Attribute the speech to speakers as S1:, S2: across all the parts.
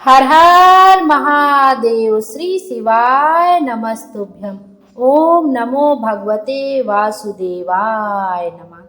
S1: हर हर महादेव। श्री शिवाय नमस्तुभ्यम। ओम नमो भगवते वासुदेवाय नमः।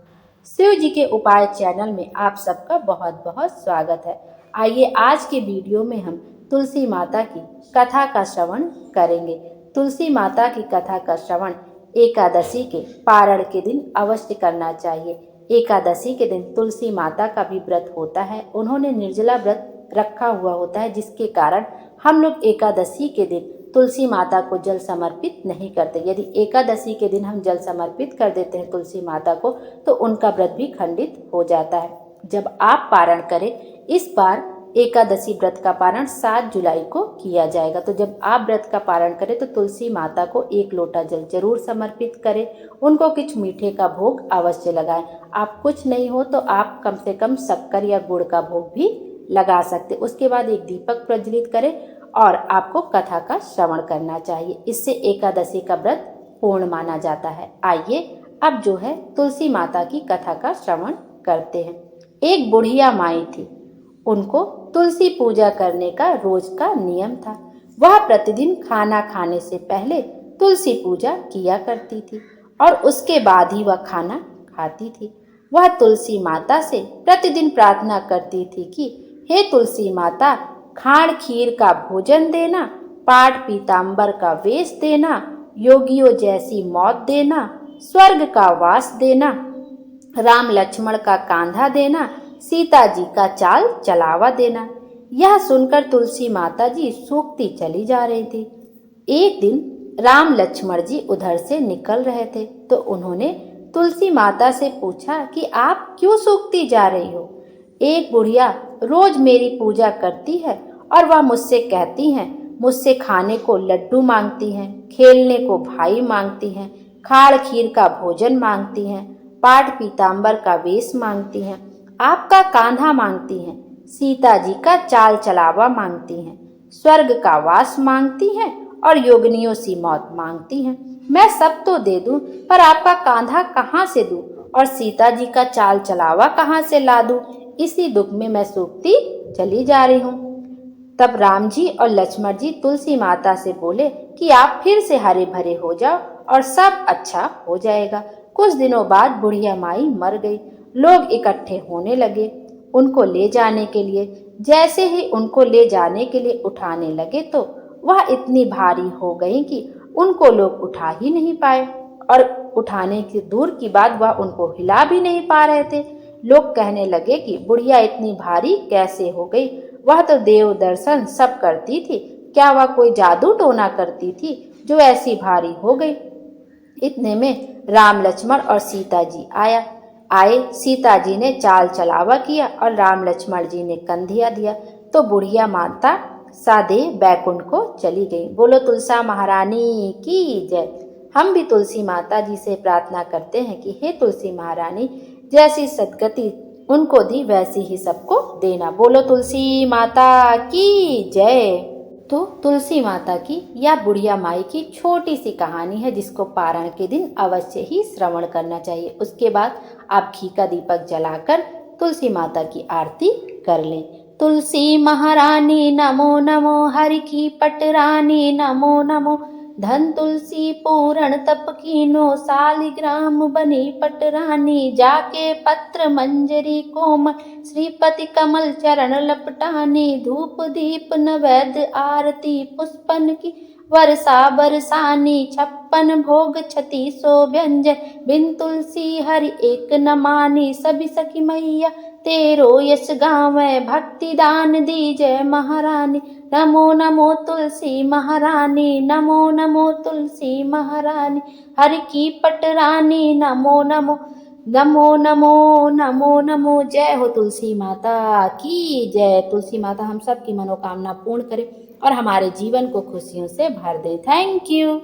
S1: शिव जी के उपाय चैनल में आप सबका बहुत बहुत स्वागत है। आइए आज के वीडियो में हम तुलसी माता की कथा का श्रवण करेंगे। तुलसी माता की कथा का श्रवण एकादशी के पारण के दिन अवश्य करना चाहिए। एकादशी के दिन तुलसी माता का भी व्रत होता है। उन्होंने निर्जला व्रत रखा हुआ होता है, जिसके कारण हम लोग एकादशी के दिन तुलसी माता को जल समर्पित नहीं करते। यदि एकादशी के दिन हम जल समर्पित कर देते हैं तुलसी माता को, तो उनका व्रत भी खंडित हो जाता है। जब आप पारण करें, इस बार एकादशी व्रत का पारण 7 जुलाई को किया जाएगा। तो जब आप व्रत का पारण करें तो तुलसी माता को 1 लोटा जल जरूर समर्पित करें। उनको कुछ मीठे का भोग अवश्य लगाएं। आप कुछ नहीं हो तो आप कम से कम शक्कर या गुड़ का भोग भी लगा सकते। उसके बाद एक दीपक प्रज्वलित करें और आपको कथा का श्रवण करना चाहिए। इससे एकादशी का व्रत पूर्ण माना जाता है। आइए अब जो है तुलसी माता की कथा का श्रवण करते हैं। एक बुढ़िया माई थी। उनको तुलसी पूजा करने का रोज का नियम था। वह प्रतिदिन खाना खाने से पहले तुलसी पूजा किया करती थी और उसके बाद ही वह खाना खाती थी। वह तुलसी माता से प्रतिदिन प्रार्थना करती थी कि हे तुलसी माता, खाण खीर का भोजन देना, पाट पीताम्बर का वेश देना, योगियों जैसी मौत देना, स्वर्ग का वास देना, राम लक्ष्मण का कांधा देना, सीता जी का चाल चलावा देना। यह सुनकर तुलसी माता जी सूखती चली जा रही थी। एक दिन राम लक्ष्मण जी उधर से निकल रहे थे तो उन्होंने तुलसी माता से पूछा कि आप क्यों सूखती जा रही हो? एक बुढ़िया रोज मेरी पूजा करती है और वह मुझसे कहती हैं, मुझसे खाने को लड्डू मांगती हैं, खेलने को भाई मांगती हैं, खाड़ खीर का भोजन मांगती हैं, पाट पीताम्बर का वेश मांगती हैं, आपका कांधा मांगती हैं, सीता जी का चाल चलावा मांगती हैं, स्वर्ग का वास मांगती हैं और योगिनियों सी मौत मांगती हैं। मैं सब तो दे दूं, पर आपका कांधा कहाँ से दूं और सीता जी का चाल चलावा कहाँ से ला दूं? इसी दुख में मैं सूखती चली जा रही हूँ। तब राम जी और लक्ष्मण जी तुलसी माता से बोले कि आप फिर से हरे भरे हो जाओ और सब अच्छा हो जाएगा। कुछ दिनों बाद बुढ़िया माई मर गई। लोग इकट्ठे होने लगे उनको ले जाने के लिए। जैसे ही उनको ले जाने के लिए उठाने लगे तो वह इतनी भारी हो गई कि उनको लोग उठा ही नहीं पाए और उठाने की दूर की बात, वह उनको हिला भी नहीं पा रहे थे। लोग कहने लगे कि बुढ़िया इतनी भारी कैसे हो गई? वह तो देव दर्शन सब करती थी, क्या वह कोई जादू टोना करती थी जो ऐसी भारी हो गई? इतने में राम लक्ष्मण और सीता जी आए। सीता जी ने चाल चलावा किया और राम लक्ष्मण जी ने कंधिया दिया तो बुढ़िया माता सादे बैकुंठ को चली गई। बोलो तुलसा महारानी की जय। हम भी तुलसी माता जी से प्रार्थना करते हैं कि हे तुलसी महारानी, जैसी सद्गति उनको दी वैसी ही सबको देना। बोलो तुलसी माता की जय। तो तुलसी माता की या बुढ़िया माई की छोटी सी कहानी है, जिसको पारण के दिन अवश्य ही श्रवण करना चाहिए। उसके बाद आप घी का दीपक जलाकर तुलसी माता की आरती कर लें। तुलसी महारानी नमो नमो, हरि की पटरानी नमो नमो, धन तुलसी पूरण तप कीनो, सालिग्राम बनी पटरानी, जाके पत्र मंजरी कोमल, श्रीपति कमल चरण लपटानी, धूप दीप नैवेद्य आरती पुष्पन की वर्षा बरसानी, 56 भोग 3600 व्यंजन, बिन तुलसी हरि एक न मानी, सभी सखी मैया तेरो यश गावे, भक्ति दान दीजय महारानी, नमो नमो तुलसी महारानी, नमो नमो तुलसी महारानी, हरि की पटरानी नमो नमो, नमो नमो नमो नमो। जय हो तुलसी माता की जय। तुलसी माता हम सब की मनोकामना पूर्ण करे और हमारे जीवन को खुशियों से भर दे। Thank you.